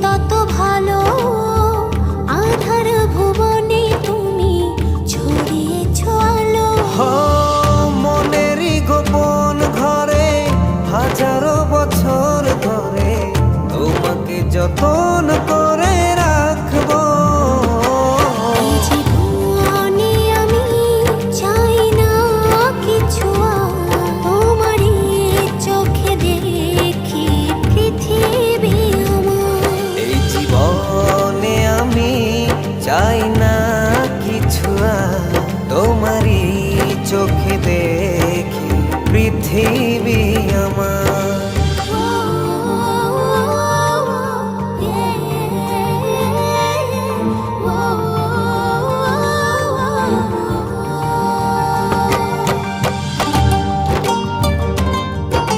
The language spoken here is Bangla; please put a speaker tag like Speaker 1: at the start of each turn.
Speaker 1: তত ভালো, আধার ভুবনে তুমি ছড়িয়েছ আলো।
Speaker 2: মনেরই গোপন ঘরে হাজারো বছর ধরে তোমাকে যত